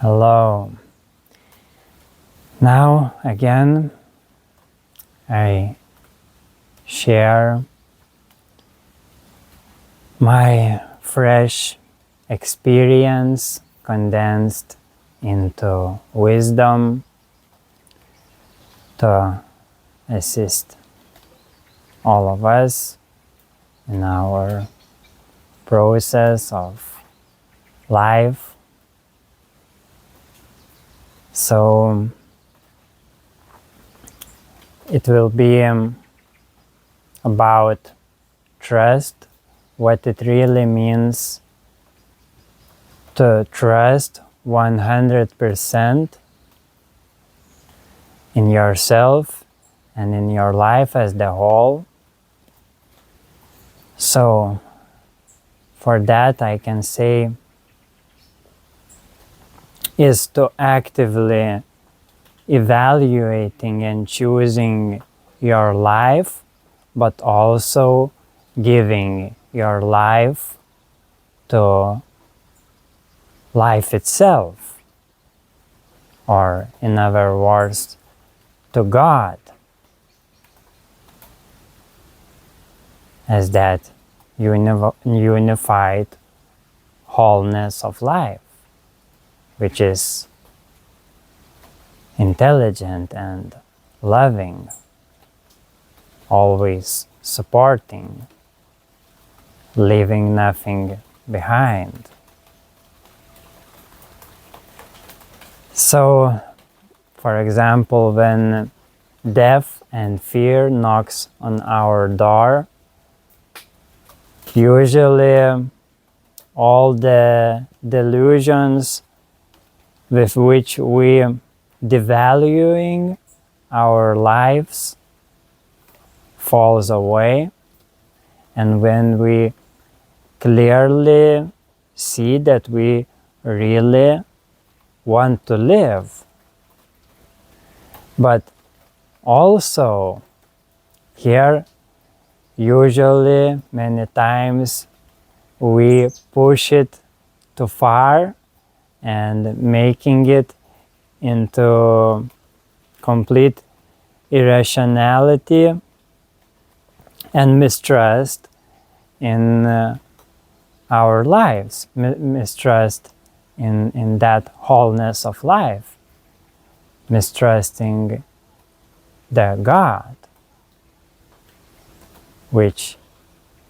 Hello. Now again I share my fresh experience condensed into wisdom to assist all of us in our process of life. So it will be about trust, what it really means to trust 100% in yourself and in your life as the whole. So for that I can say is to actively evaluating and choosing your life, but also giving your life to life itself, or in other words, to God, as that unified wholeness of life, which is intelligent and loving, always supporting, leaving nothing behind. So, for example, when death and fear knocks on our door, usually all the delusions with which we devaluing our lives falls away, and when we clearly see that we really want to live, but also here usually many times we push it too far and making it into complete irrationality and mistrust in our lives, mistrust in that wholeness of life, mistrusting the God, which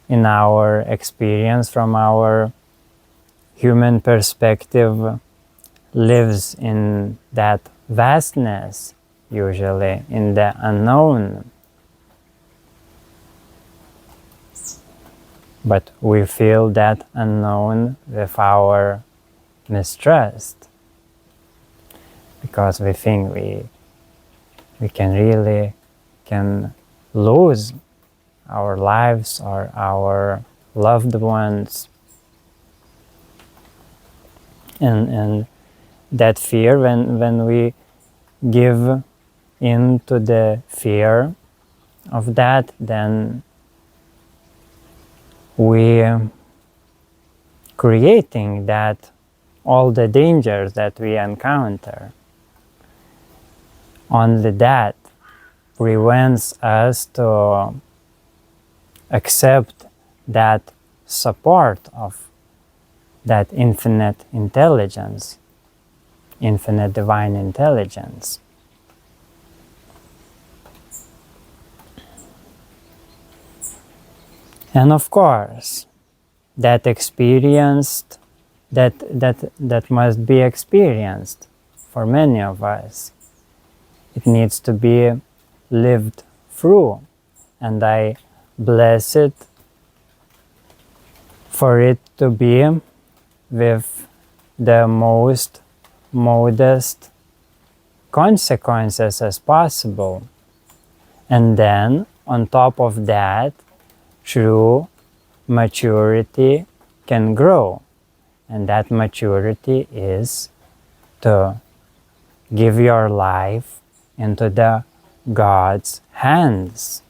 in our experience from our human perspective lives in that vastness, usually in the unknown. But we feel that unknown with our mistrust, because we think we can lose our lives or our loved ones, and that fear, when we give in to the fear of that, then we creating that all the dangers that we encounter. Only that prevents us to accept that support of that infinite intelligence, infinite divine intelligence. And of course, that experienced, that must be experienced for many of us. It needs to be lived through, and I bless it for it to be with the most modest consequences as possible. And then, on top of that, true maturity can grow. And that maturity is to give your life into the God's hands.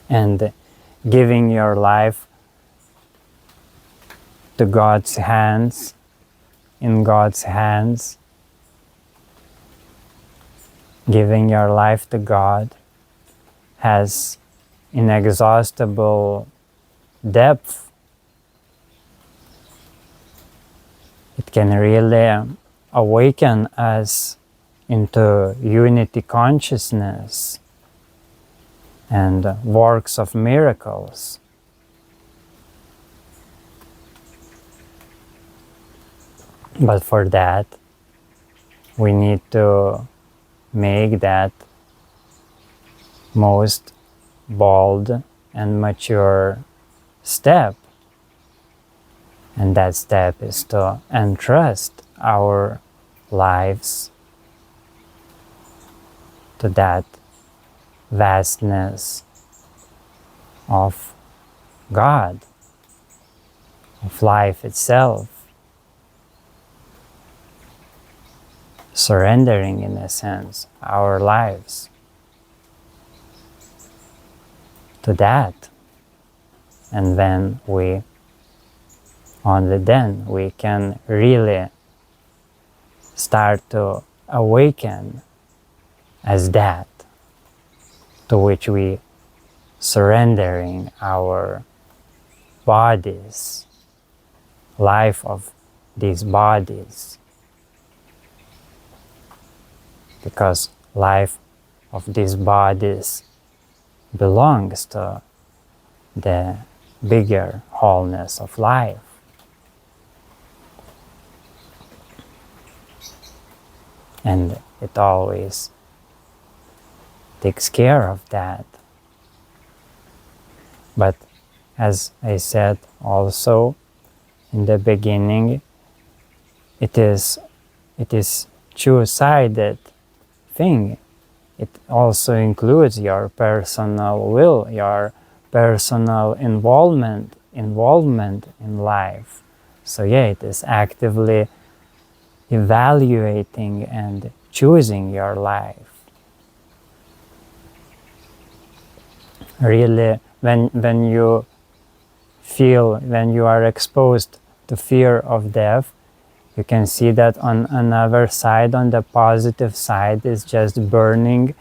And giving your life to God's hands, in God's hands, giving your life to God has inexhaustible depth. It can really awaken us into unity consciousness and works of miracles. But for that, we need to make that most bold and mature step. And that step is to entrust our lives to that vastness of God, of life itself. Surrendering, in a sense, our lives to that. And then only then we can really start to awaken as that to which we surrendering our bodies, life of these bodies. Because life of these bodies belongs to the bigger wholeness of life. And it always takes care of that. But as I said also in the beginning, it is two-sided thing. It also includes your personal will, your personal involvement in life. So yeah, it is actively evaluating and choosing your life. Really, when you are exposed to fear of death, you can see that on another side, on the positive side, is just burning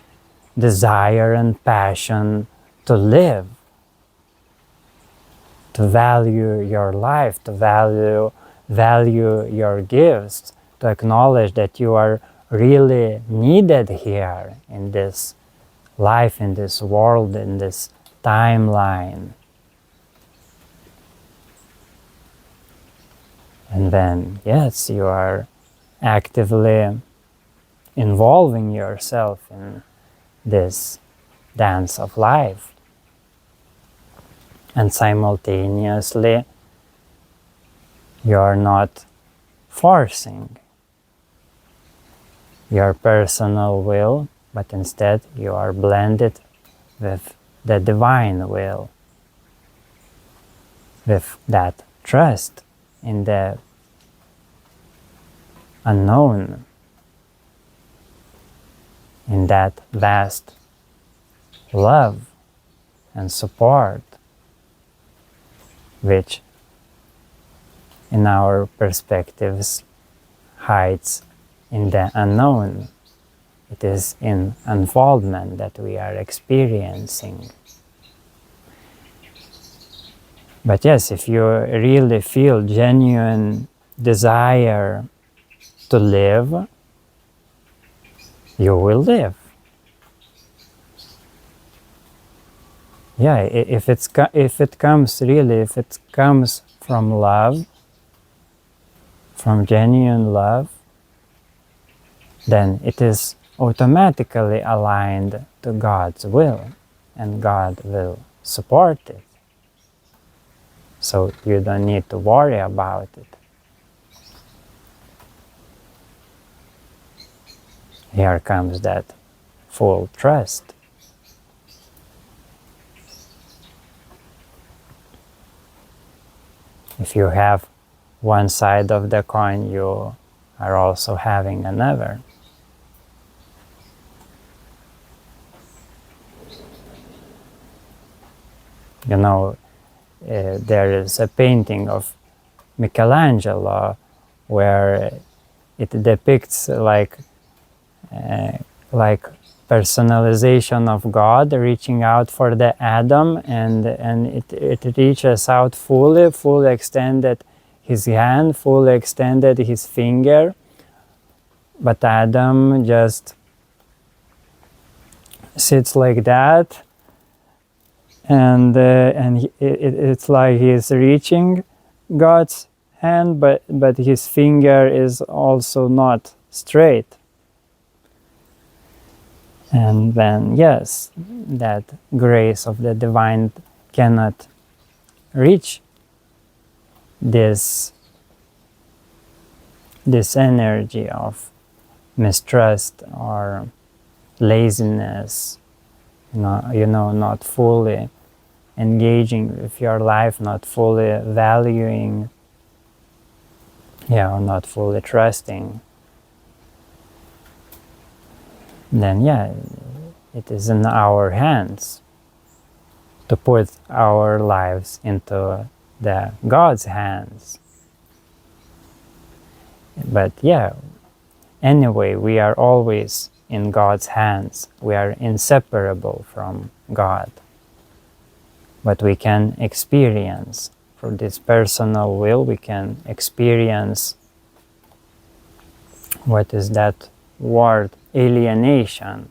desire and passion to live, to value your life, to value your gifts, to acknowledge that you are really needed here in this life, in this world, in this timeline. And then, yes, you are actively involving yourself in this dance of life. And simultaneously, you are not forcing your personal will, but instead you are blended with the divine will, with that trust in the unknown, in that vast love and support, which in our perspectives hides in the unknown. It is in unfoldment that we are experiencing. But yes, if you really feel genuine desire to live, you will live. Yeah, if it comes from love, from genuine love, then it is automatically aligned to God's will, and God will support it. So you don't need to worry about it. Here comes that full trust. If you have one side of the coin, you are also having another. You know, there is a painting of Michelangelo, where it depicts like personalization of God reaching out for the Adam, and it reaches out fully extended his hand, fully extended his finger, but Adam just sits like that, and it's like he's reaching God's hand, but his finger is also not straight. And then, yes, that grace of the divine cannot reach this energy of mistrust or laziness, not fully engaging with your life, not fully valuing, or not fully trusting. Then it is in our hands to put our lives into the God's hands. But anyway, we are always in God's hands. We are inseparable from God. But we can experience, for this personal will, we can experience, what is that word? Alienation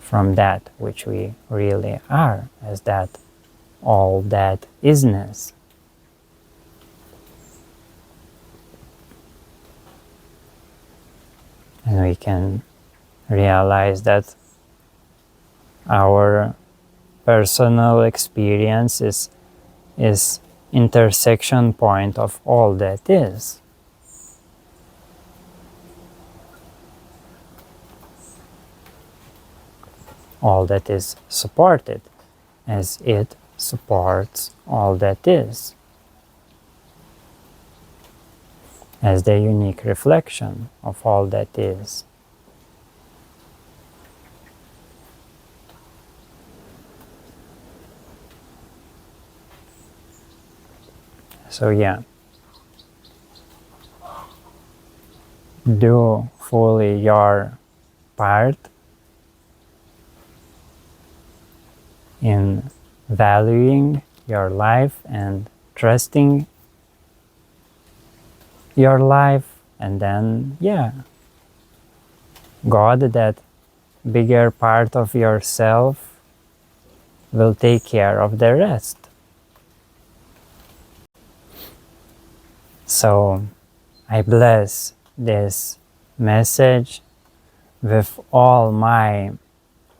from that which we really are, as that all that isness. And we can realize that our personal experience is intersection point of all that is. All that is supported, as it supports all that is, as the unique reflection of all that is. So do fully your part in valuing your life and trusting your life, and then God, that bigger part of yourself, will take care of the rest. So I bless this message with all my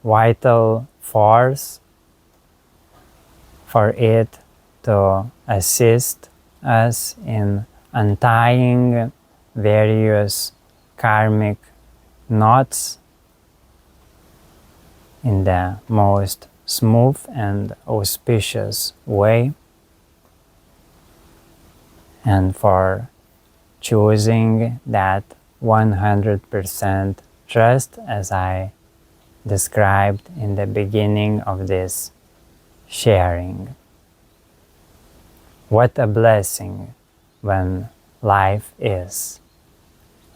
vital force for it to assist us in untying various karmic knots in the most smooth and auspicious way, and for choosing that 100% trust, as I described in the beginning of this sharing. What a blessing when life is.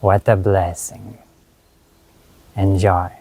What a blessing. Enjoy.